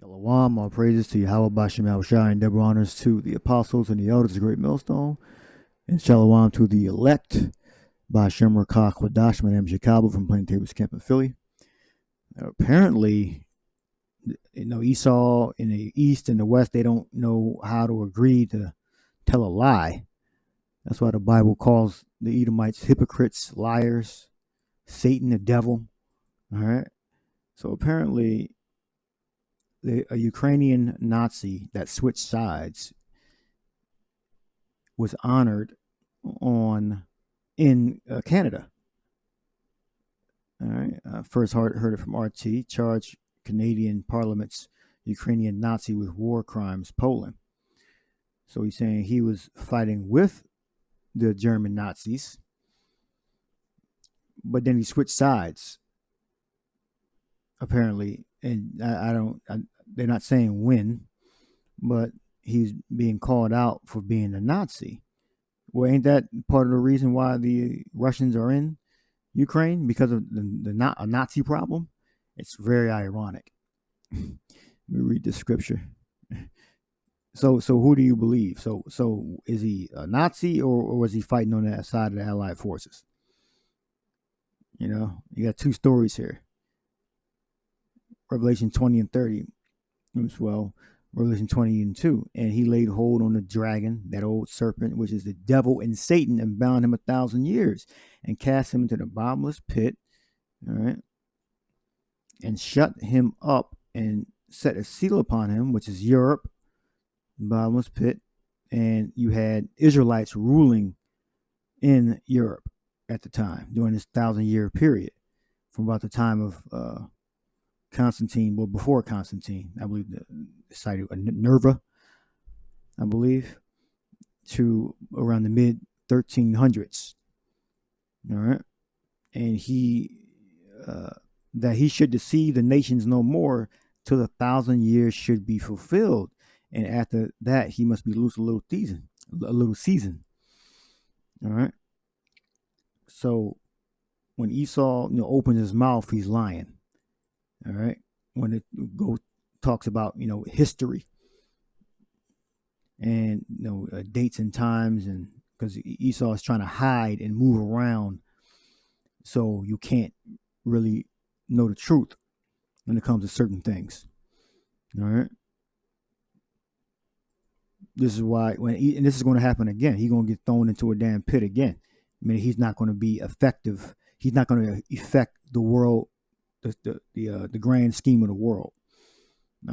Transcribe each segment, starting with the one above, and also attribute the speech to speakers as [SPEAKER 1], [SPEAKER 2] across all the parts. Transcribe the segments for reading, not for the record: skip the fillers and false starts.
[SPEAKER 1] Shalom, all praises to Yakalba Page and double honors to the apostles and the elders of the great millstone, and shalom to the elect by Hashem Rakach Wadash. My name is Yakalba from Plain Tables Camp in Philly. Now, apparently, Esau in the east and the west, they don't know how to agree to tell a lie. That's why the Bible calls the Edomites hypocrites, liars, Satan, the devil. All right. So apparently, a Ukrainian Nazi that switched sides was honored in Canada. All right. First heard it from RT. Charged Canadian Parliament's Ukrainian Nazi with war crimes, Poland. So he's saying he was fighting with the German Nazis, but then he switched sides. Apparently, and they're not saying when, but he's being called out for being a Nazi. Well, ain't that part of the reason why the Russians are in Ukraine? Because of a Nazi problem? It's very ironic. Let me read the scripture. So who do you believe? So is he a Nazi or was he fighting on that side of the Allied forces? You got two stories here. Revelation 20 and 30. Well, Revelation 20 and 2. And he laid hold on the dragon, that old serpent, which is the devil and Satan, and bound him 1,000 years, and cast him into the bottomless pit. All right. And shut him up and set a seal upon him, which is Europe, bottomless pit. And you had Israelites ruling in Europe at the time during this 1,000-year period, from about the time of Constantine, well, before Constantine, I believe the site of Nerva, I believe, to around the mid 1300s. All right. And that he should deceive the nations no more till the 1,000 years should be fulfilled. And after that, he must be loose a little season. All right. So when Esau, opens his mouth, he's lying. All right. When it talks about, history and, dates and times, and because Esau is trying to hide and move around, so you can't really know the truth when it comes to certain things. All right. This is why and this is going to happen again. He's going to get thrown into a damn pit again. I mean, he's not going to be effective. He's not going to affect the world, the grand scheme of the world.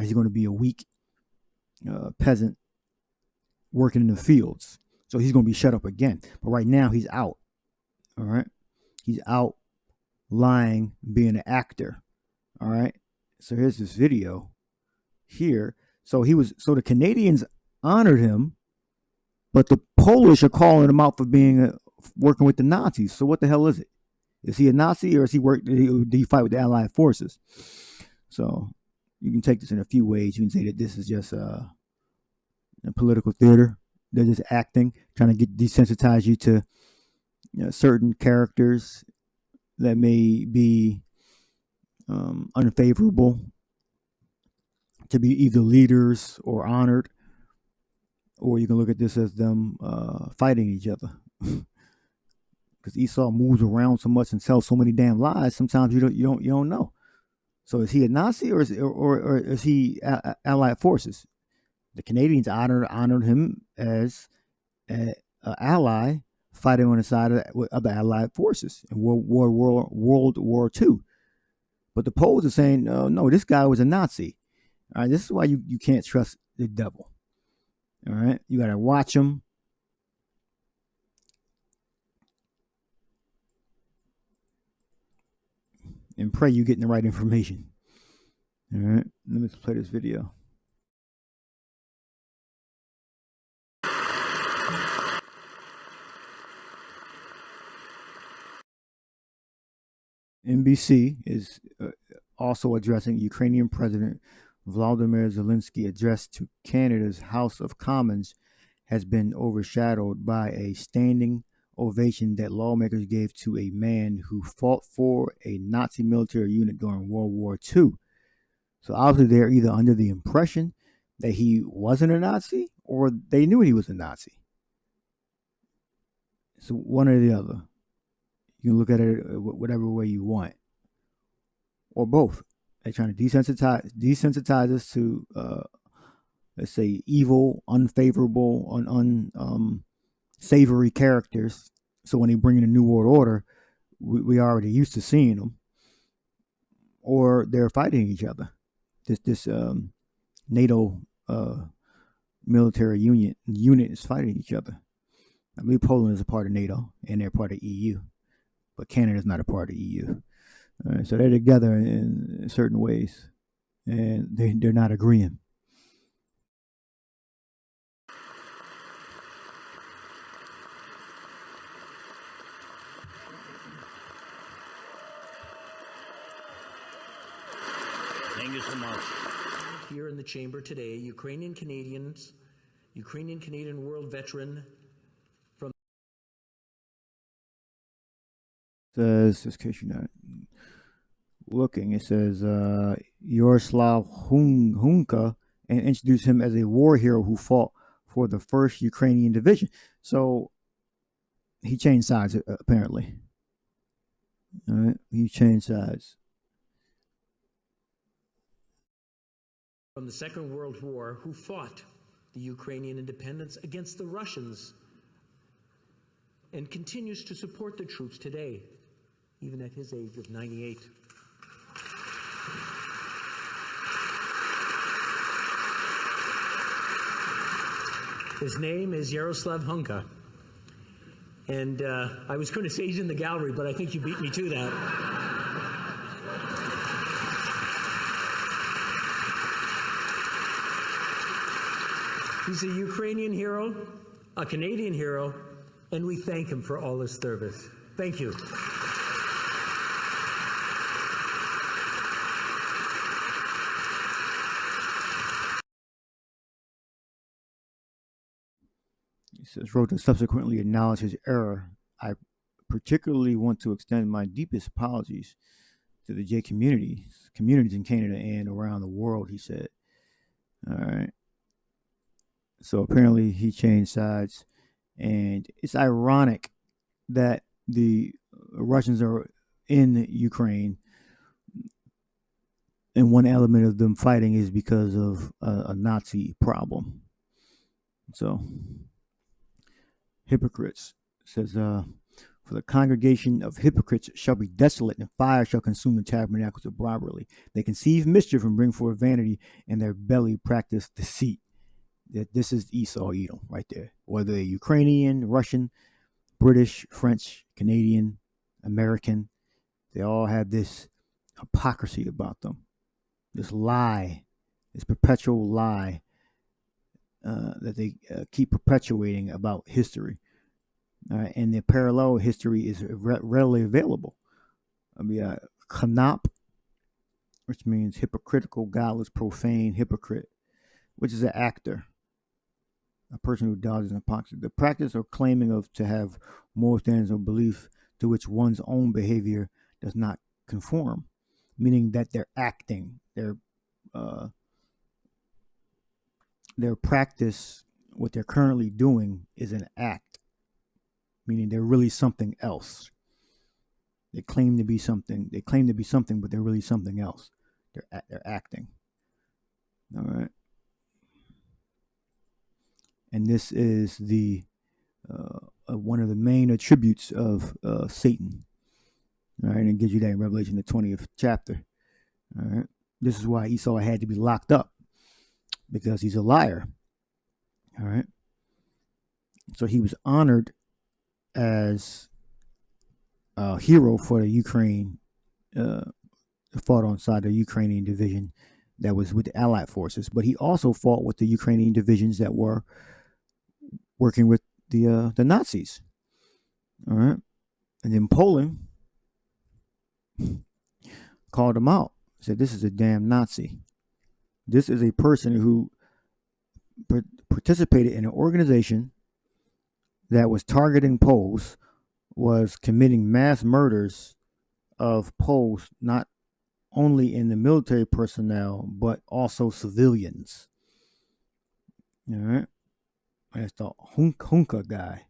[SPEAKER 1] He's going to be a weak peasant working in the fields. So he's going to be shut up again. But right now he's out. All right. He's out lying, being an actor. All right. So here's this video here. So the Canadians honored him, but the Polish are calling him out for being working with the Nazis. So what the hell is it? Is he a Nazi, or did he fight with the Allied forces? So you can take this in a few ways. You can say that this is just a political theater. They're just acting, trying to desensitize you to certain characters that may be unfavorable to be either leaders or honored. Or you can look at this as them fighting each other. Because Esau moves around so much and tells so many damn lies, sometimes you don't know. So is he a Nazi or is he Allied forces? The Canadians honored him as an ally fighting on the side of the Allied forces in World War II. But the Poles are saying, no, this guy was a Nazi. All right, this is why you can't trust the devil. All right, you got to watch him. And pray you're getting the right information. All right, let me play this video. NBC is also addressing Ukrainian President Volodymyr Zelensky. Address to Canada's House of Commons has been overshadowed by a standing ovation that lawmakers gave to a man who fought for a Nazi military unit during World War II. So obviously they're either under the impression that he wasn't a Nazi or they knew he was a Nazi. So one or the other. You can look at it whatever way you want, or both. They're trying to desensitize us to, let's say, evil, unfavorable, unsavory characters. So when they bring in a new world order, we already used to seeing them, or they're fighting each other. This NATO military unit is fighting each other. I believe Poland is a part of NATO and they're part of EU, but Canada is not a part of EU. So they're together in certain ways, and they're not agreeing.
[SPEAKER 2] Thank you so much.
[SPEAKER 3] Here in the chamber today, Ukrainian-Canadian world veteran from...
[SPEAKER 1] Says, just in case you're not looking, it says Yaroslav Hunka, and introduced him as a war hero who fought for the 1st Ukrainian Division. So he changed sides, apparently. All right, he changed sides.
[SPEAKER 3] From the Second World War, who fought the Ukrainian independence against the Russians and continues to support the troops today, even at his age of 98. His name is Yaroslav Hunka. And I was going to say he's in the gallery, but I think you beat me to that. He's a Ukrainian hero, a Canadian hero, and we thank him for all his service. Thank you.
[SPEAKER 1] He says, wrote to subsequently acknowledge his error. I particularly want to extend my deepest apologies to the J communities in Canada and around the world, he said. All right. So apparently he changed sides, and it's ironic that the Russians are in Ukraine, and one element of them fighting is because of a Nazi problem. So, hypocrites says, for the congregation of hypocrites shall be desolate, and fire shall consume the tabernacles of robbery. They conceive mischief and bring forth vanity, and their belly practice deceit. That this is Esau, Edom, right there. Whether they're Ukrainian, Russian, British, French, Canadian, American, they all have this hypocrisy about them. This lie, this perpetual lie that they keep perpetuating about history. And the parallel history is readily available. I mean, Kanop, which means hypocritical, godless, profane, hypocrite, which is an actor. A person who dodges hypocrisy. The practice or claiming of to have moral standards or belief to which one's own behavior does not conform, meaning that they're acting, their practice, what they're currently doing is an act, meaning they're really something else. They claim to be something, but they're really something else. They're acting. All right. And this is the one of the main attributes of Satan. All right, and it gives you that in Revelation, the 20th chapter. All right, this is why Esau had to be locked up, because he's a liar. All right, so he was honored as a hero for the Ukraine, fought on side of the Ukrainian division that was with the Allied forces, but he also fought with the Ukrainian divisions that were working with the Nazis. All right. And then Poland called him out, said, this is a damn Nazi. This is a person who participated in an organization that was targeting Poles, was committing mass murders of Poles, not only in the military personnel, but also civilians. All right. That's the Hunka guy.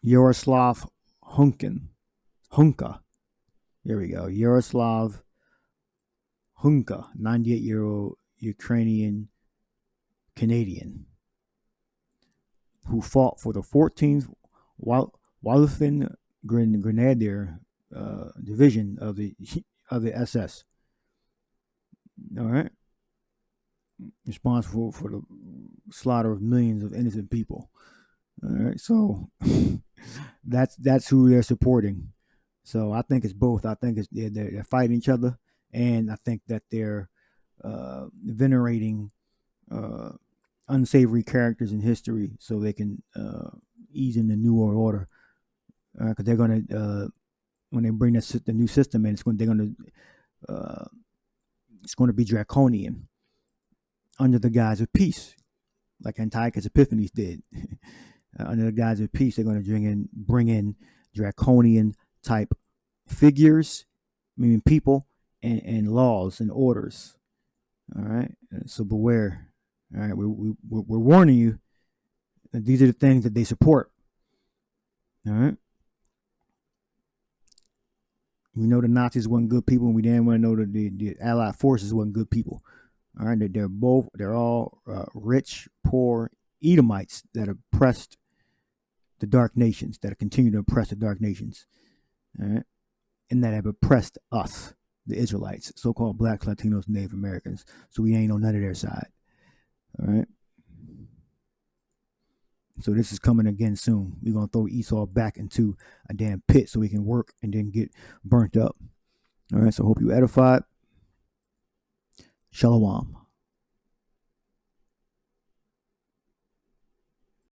[SPEAKER 1] Yaroslav Hunka. There we go. Yaroslav Hunka, 98-year-old Ukrainian Canadian, who fought for the 14th Waffen Grenadier Division of the SS. All right, responsible for the slaughter of millions of innocent people. All right, so that's who they're supporting. So I think it's both. I think it's they're fighting each other, and I think that they're venerating unsavory characters in history so they can ease in the new world order. Because they're going to, when they bring the new system in, it's going to be draconian under the guise of peace, like Antiochus Epiphanes did. Under the guise of peace, they're going to bring in draconian type figures, meaning people, and laws and orders. All right, so beware. All right, we're warning you that these are the things that they support. All right, we know the Nazis weren't good people, and we damn well know that the Allied forces weren't good people. All right, they're all rich, poor Edomites that oppressed the dark nations, that continue to oppress the dark nations. All right, and that have oppressed us, the Israelites, so-called blacks, Latinos, Native Americans. So we ain't on none of their side. All right. So this is coming again soon. We're going to throw Esau back into a damn pit so he can work and then get burnt up. All right. So hope you edified. Shalom.